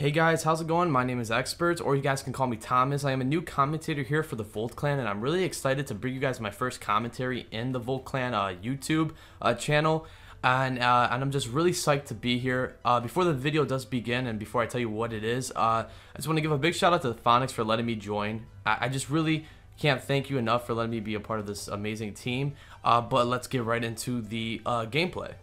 Hey guys, how's it going? My name is Expertz, or you guys can call me Thomas. I am a new commentator here for the Volt Clan, and I'm really excited to bring you guys my first commentary in the Volt Clan YouTube channel. And I'm just really psyched to be here. Before the video does begin, and before I tell you what it is, I just want to give a big shout out to the Phonics for letting me join. I just really can't thank you enough for letting me be a part of this amazing team. But let's get right into the gameplay.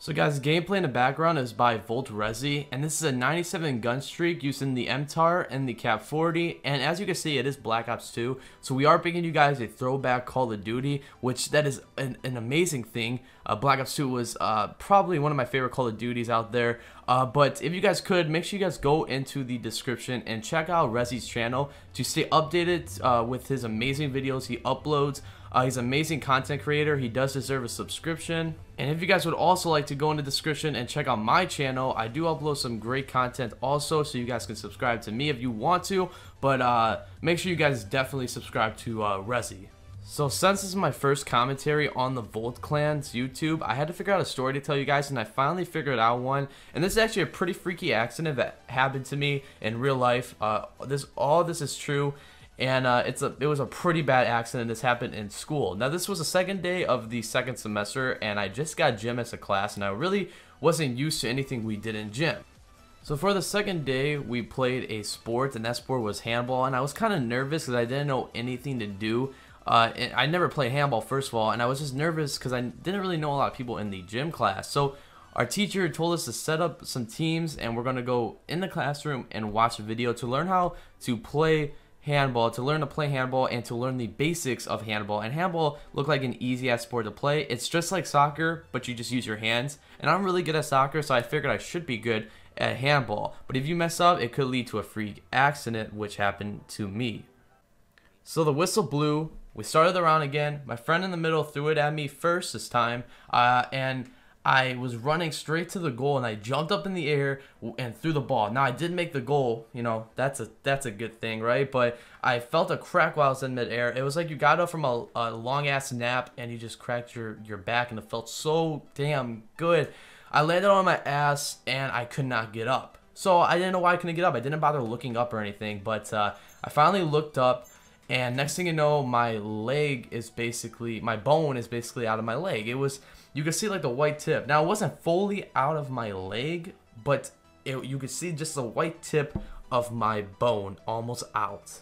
So guys, the gameplay in the background is by Rezy, and this is a 97 Gunstreak using the MTAR and the Cap 40, and as you can see, it is Black Ops 2, so we are bringing you guys a throwback Call of Duty, which that is an amazing thing. Black Ops 2 was probably one of my favorite Call of Duties out there, but if you guys could, make sure you guys go into the description and check out Rezy's channel to stay updated with his amazing videos he uploads. He's an amazing content creator. He does deserve a subscription. And if you guys would also like to go in the description and check out my channel, I do upload some great content also, so you guys can subscribe to me if you want to. But make sure you guys definitely subscribe to Rezy. So since this is my first commentary on the Volt Clan's YouTube, I had to figure out a story to tell you guys, and I finally figured out one. And this is actually a pretty freaky accident that happened to me in real life. All this is true. And it was a pretty bad accident. This happened in school. Now, this was the second day of the second semester, and I just got gym as a class, and I really wasn't used to anything we did in gym. So for the second day, we played a sport, and that sport was handball, and I was kind of nervous because I didn't know anything to do. I never played handball, first of all, and I was just nervous because I didn't really know a lot of people in the gym class. So our teacher told us to set up some teams, and we're going to go in the classroom and watch a video to learn how to play handball, to learn to play handball and to learn the basics of handball. And handball looked like an easy ass sport to play. It's just like soccer, but you just use your hands, and I'm really good at soccer, so I figured I should be good at handball. But if you mess up, it could lead to a freak accident, which happened to me. So the whistle blew, we started the round again. My friend in the middle threw it at me first this time, and I was running straight to the goal, and I jumped up in the air and threw the ball. Now, I did make the goal, you know, that's a good thing, right? But I felt a crack while I was in midair. It was like you got up from a long-ass nap, and you just cracked your back, and it felt so damn good. I landed on my ass, and I could not get up. So I didn't know why I couldn't get up. I didn't bother looking up or anything, but I finally looked up, and next thing you know, my bone is basically out of my leg. You could see like the white tip. Now, it wasn't fully out of my leg, but you could see just the white tip of my bone almost out.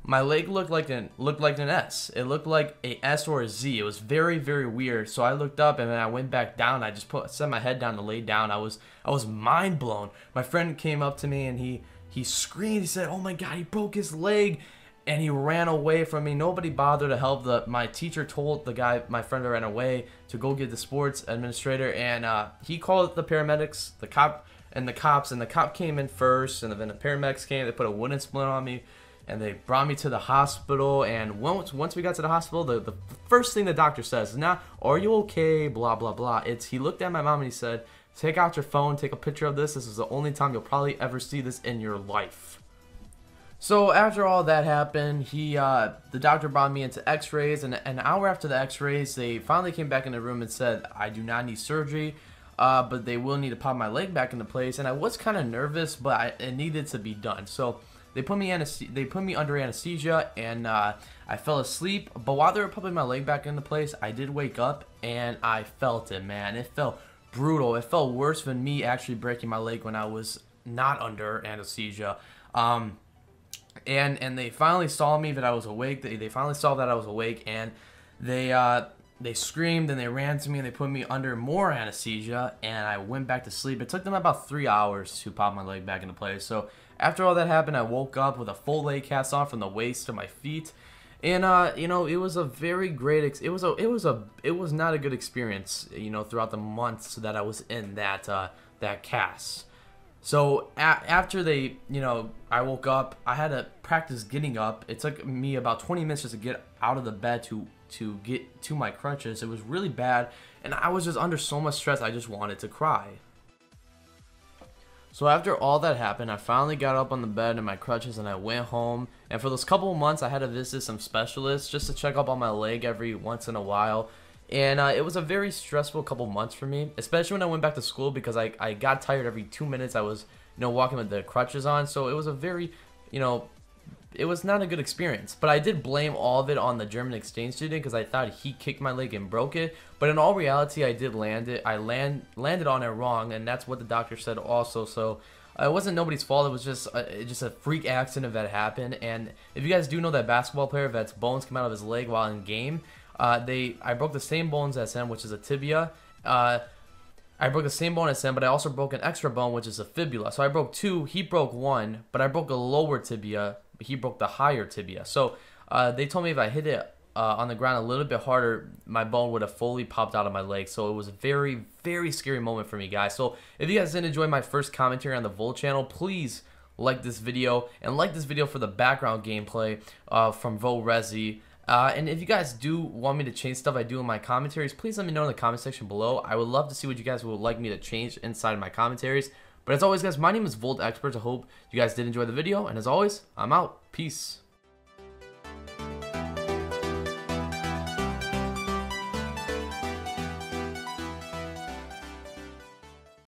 My leg looked like an S. It looked like a S or a Z. It was very, very weird. So I looked up, and then I went back down. I just set my head down to lay down. I was mind blown. My friend came up to me, and he screamed. He said, "Oh my God, he broke his leg." And he ran away from me. Nobody bothered to help. My teacher told the guy, my friend, that ran away, to go get the sports administrator, and he called the paramedics, the cops, and the cop came in first, and then the paramedics came. They put a wooden splint on me, and they brought me to the hospital. And once we got to the hospital, the first thing the doctor says is, "Now, are you okay?" Blah blah blah. He looked at my mom and he said, "Take out your phone, take a picture of this. This is the only time you'll probably ever see this in your life." So after all that happened, the doctor brought me into x-rays, and an hour after the x-rays, they finally came back in the room and said, "I do not need surgery, but they will need to pop my leg back into place." And I was kind of nervous, but it needed to be done. So they put me under anesthesia, and I fell asleep. But while they were popping my leg back into place, I did wake up, and I felt it, man. It felt brutal. It felt worse than me actually breaking my leg when I was not under anesthesia. And they finally saw me that I was awake. They finally saw that I was awake, and they screamed, and they ran to me, and they put me under more anesthesia, and I went back to sleep. It took them about 3 hours to pop my leg back into place. So after all that happened, I woke up with a full leg cast on from the waist to my feet, and you know, it was a very great. It was not a good experience, you know, throughout the months that I was in that cast. So after I woke up, I had to practice getting up. It took me about 20 minutes just to get out of the bed to get to my crutches. It was really bad, and I was just under so much stress, I just wanted to cry. So after all that happened, I finally got up on the bed in my crutches, and I went home. And for those couple of months, I had to visit some specialists just to check up on my leg every once in a while. And it was a very stressful couple months for me, especially when I went back to school, because I got tired every 2 minutes. I was walking with the crutches on. So it was a very, it was not a good experience. But I did blame all of it on the German exchange student because I thought he kicked my leg and broke it. But in all reality, I did land it. I landed on it wrong, and that's what the doctor said also. So it wasn't nobody's fault. It was just a freak accident that happened. And if you guys do know that basketball player that's bones come out of his leg while in game, I broke the same bones as him, which is a tibia. I broke the same bone as him, but I also broke an extra bone, which is a fibula. So I broke two, he broke one, but I broke a lower tibia, but he broke the higher tibia. So they told me if I hit it on the ground a little bit harder, my bone would have fully popped out of my leg. So it was a very, very scary moment for me, guys. So if you guys did enjoy my first commentary on the Volt channel, please like this video, and like this video for the background gameplay from Rezy. And if you guys do want me to change stuff I do in my commentaries, please let me know in the comment section below. I would love to see what you guys would like me to change inside of my commentaries. But as always, guys, my name is Volt Expertz. I hope you guys did enjoy the video. And as always, I'm out. Peace.